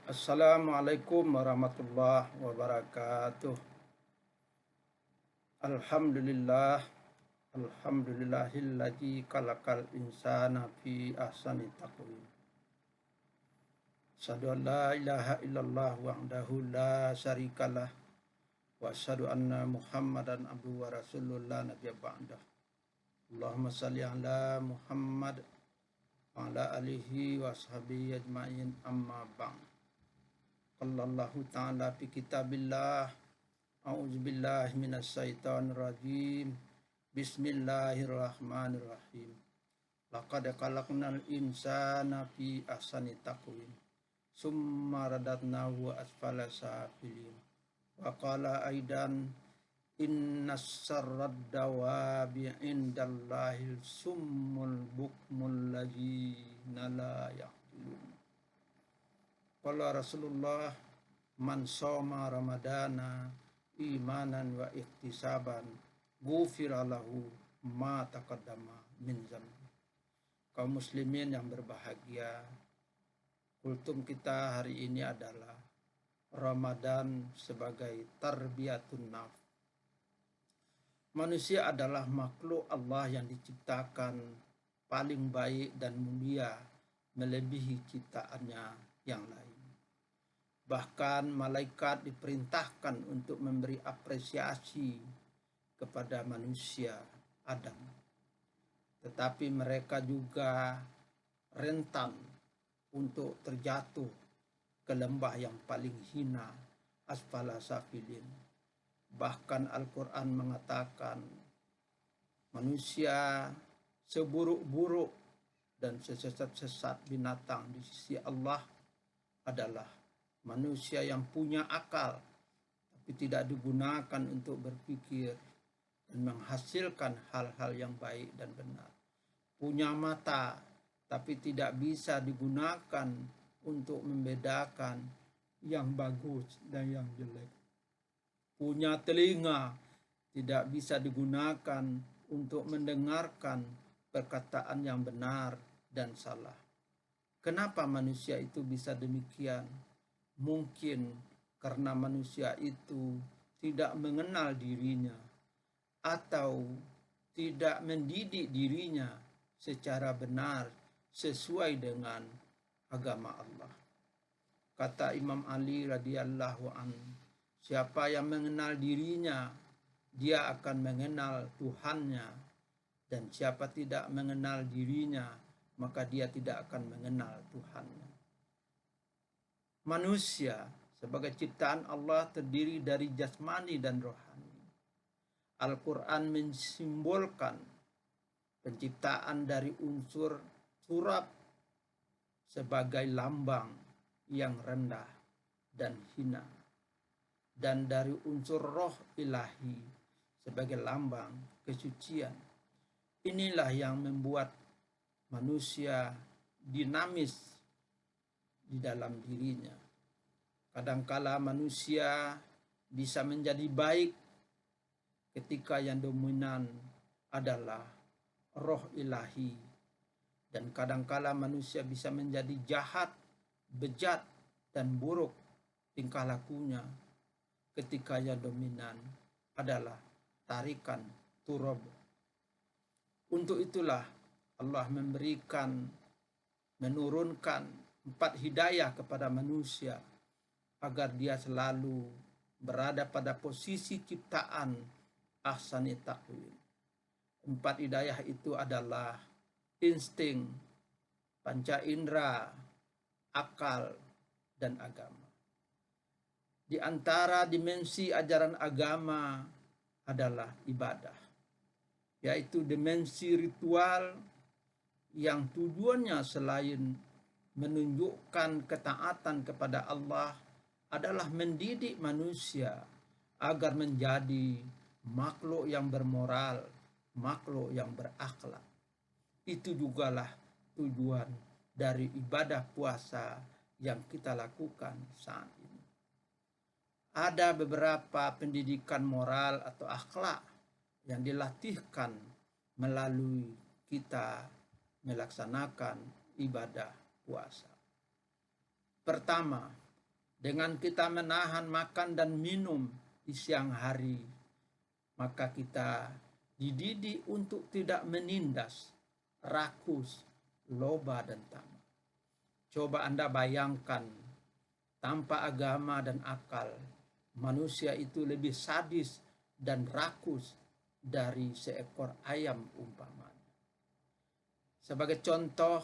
Assalamualaikum warahmatullahi wabarakatuh. Alhamdulillah, alhamdulillahilladzi khalaqal insana fi ahsani taqwim. Asyhadu an la ilaha illallah wahdahu la syarikalah wa asyhadu anna Muhammadan abduhu wa rasuluh la nabiyya ba'dah. Allahumma shalli ala Muhammad wa ala alihi wa sahbihi ajma'in amma ba'd. Qallallahu ta'ala fi kitabillah. A'udzubillahi minasyaitonirrajim. Bismillahirrahmanirrahim. Laqad khalaqnal insana fi ahsani taqwim. Summa radatnahu asfala safilin. Wa qala aidan innas sarrad dawabi indallahi summul bukmul ladzina la yaqilun. Qala Rasulullah man shoma ramadana imanan wa ihtisaban ghufira lahu ma taqaddama min dzambi. Kaum muslimin yang berbahagia, kultum kita hari ini adalah Ramadan sebagai tarbiyatun nafs. Manusia adalah makhluk Allah yang diciptakan paling baik dan mulia melebihi ciptaannya yang lain. Bahkan malaikat diperintahkan untuk memberi apresiasi kepada manusia Adam. Tetapi mereka juga rentan untuk terjatuh ke lembah yang paling hina, asfala safilin. Bahkan Al-Quran mengatakan manusia seburuk-buruk dan sesesat-sesat binatang di sisi Allah adalah manusia yang punya akal tapi tidak digunakan untuk berpikir dan menghasilkan hal-hal yang baik dan benar. Punya mata tapi tidak bisa digunakan untuk membedakan yang bagus dan yang jelek. Punya telinga tidak bisa digunakan untuk mendengarkan perkataan yang benar dan salah. Kenapa manusia itu bisa demikian? Mungkin karena manusia itu tidak mengenal dirinya atau tidak mendidik dirinya secara benar sesuai dengan agama Allah. Kata Imam Ali radhiyallahu anhu, siapa yang mengenal dirinya, dia akan mengenal Tuhannya, dan siapa tidak mengenal dirinya, maka dia tidak akan mengenal Tuhannya. Manusia sebagai ciptaan Allah terdiri dari jasmani dan rohani. Al-Quran mensimbolkan penciptaan dari unsur turab sebagai lambang yang rendah dan hina, dan dari unsur roh ilahi sebagai lambang kesucian. Inilah yang membuat manusia dinamis di dalam dirinya. Kadangkala manusia bisa menjadi baik ketika yang dominan adalah roh ilahi, dan kadangkala manusia bisa menjadi jahat, bejat, dan buruk tingkah lakunya ketika yang dominan adalah tarikan turab. Untuk itulah Allah menurunkan 4 hidayah kepada manusia agar dia selalu berada pada posisi ciptaan ahsani taqwim. 4 hidayah itu adalah insting, panca indera, akal, dan agama. Di antara dimensi ajaran agama adalah ibadah, yaitu dimensi ritual yang tujuannya selain menunjukkan ketaatan kepada Allah adalah mendidik manusia agar menjadi makhluk yang bermoral, makhluk yang berakhlak. Itu jugalah tujuan dari ibadah puasa yang kita lakukan saat ini. Ada beberapa pendidikan moral atau akhlak yang dilatihkan melalui kita melaksanakan ibadah puasa. Pertama, Dengan kita menahan makan dan minum di siang hari, maka kita dididik untuk tidak menindas, rakus, loba, dan tamak. Coba Anda bayangkan, tanpa agama dan akal, manusia itu lebih sadis dan rakus dari seekor ayam umpamanya. Sebagai contoh,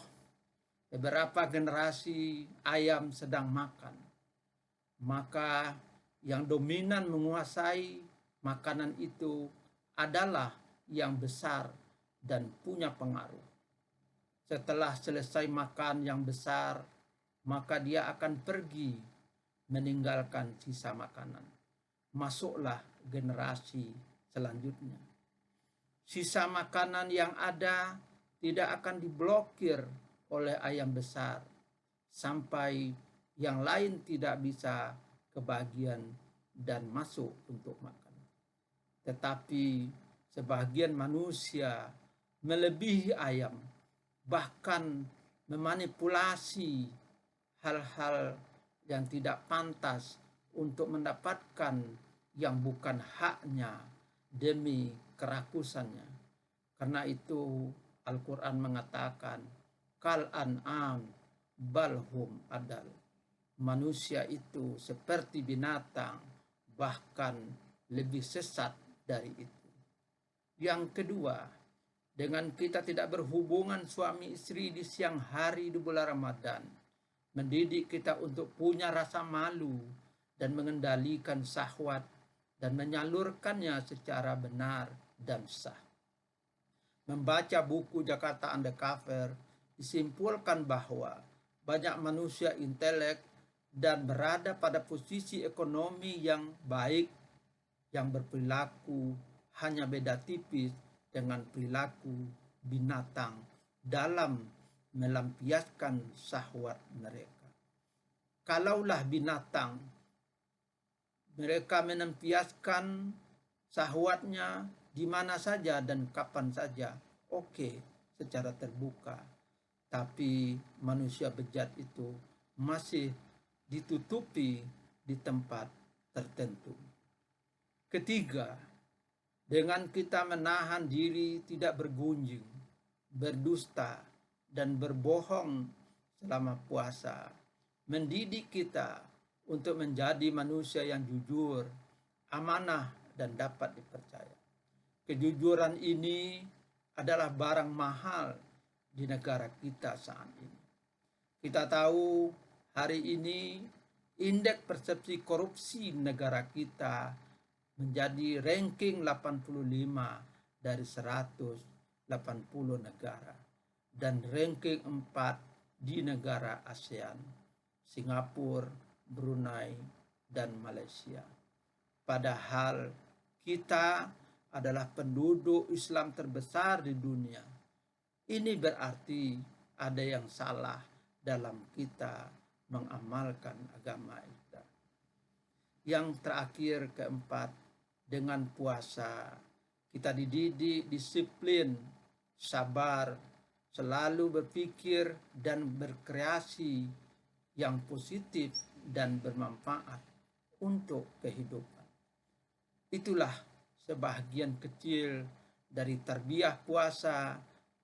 beberapa generasi ayam sedang makan, maka yang dominan menguasai makanan itu adalah yang besar dan punya pengaruh. Setelah selesai makan yang besar, maka dia akan pergi meninggalkan sisa makanan. Masuklah generasi selanjutnya. Sisa makanan yang ada tidak akan diblokir oleh ayam besar sampai yang lain tidak bisa kebagian dan masuk untuk makan. Tetapi sebagian manusia melebihi ayam, bahkan memanipulasi hal-hal yang tidak pantas untuk mendapatkan yang bukan haknya demi kerakusannya. Karena itu Al-Quran mengatakan, kal an'am balhum adal. Manusia itu seperti binatang, bahkan lebih sesat dari itu. Yang kedua, dengan kita tidak berhubungan suami istri di siang hari di bulan Ramadan, mendidik kita untuk punya rasa malu dan mengendalikan syahwat dan menyalurkannya secara benar dan sah. Membaca buku Jakarta Undercover disimpulkan bahwa banyak manusia intelek dan berada pada posisi ekonomi yang baik yang berperilaku hanya beda tipis dengan perilaku binatang dalam melampiaskan syahwat mereka. Kalaulah binatang mereka melampiaskan syahwatnya di mana saja dan kapan saja, oke, secara terbuka. Tapi manusia bejat itu masih ditutupi di tempat tertentu. Ketiga, dengan kita menahan diri tidak bergunjing, berdusta, dan berbohong selama puasa, mendidik kita untuk menjadi manusia yang jujur, amanah, dan dapat dipercaya. Kejujuran ini adalah barang mahal di negara kita saat ini. Kita tahu hari ini indeks persepsi korupsi negara kita menjadi ranking 85 dari 180 negara dan ranking 4 di negara ASEAN, Singapura, Brunei, dan Malaysia. Padahal kita adalah penduduk Islam terbesar di dunia. Ini berarti ada yang salah dalam kita mengamalkan agama kita. Yang terakhir, keempat, dengan puasa kita dididik disiplin, sabar, selalu berpikir dan berkreasi yang positif dan bermanfaat untuk kehidupan. Itulah sebahagian kecil dari tarbiyah puasa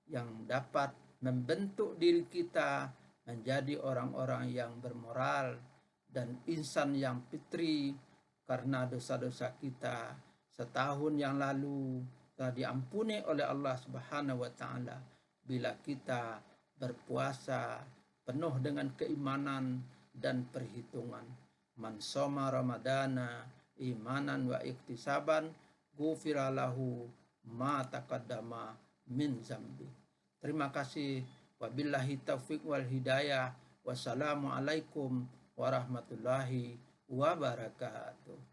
yang dapat membentuk diri kita menjadi orang-orang yang bermoral dan insan yang fitri, karena dosa-dosa kita setahun yang lalu telah diampuni oleh Allah Subhanahu wa taala bila kita berpuasa penuh dengan keimanan dan perhitungan. Man shoma ramadana imanan wa iktisaban ghufira lahu ma taqaddama min zambi. Terima kasih. Wabillahi taufiq wal hidayah. Wassalamualaikum warahmatullahi wabarakatuh.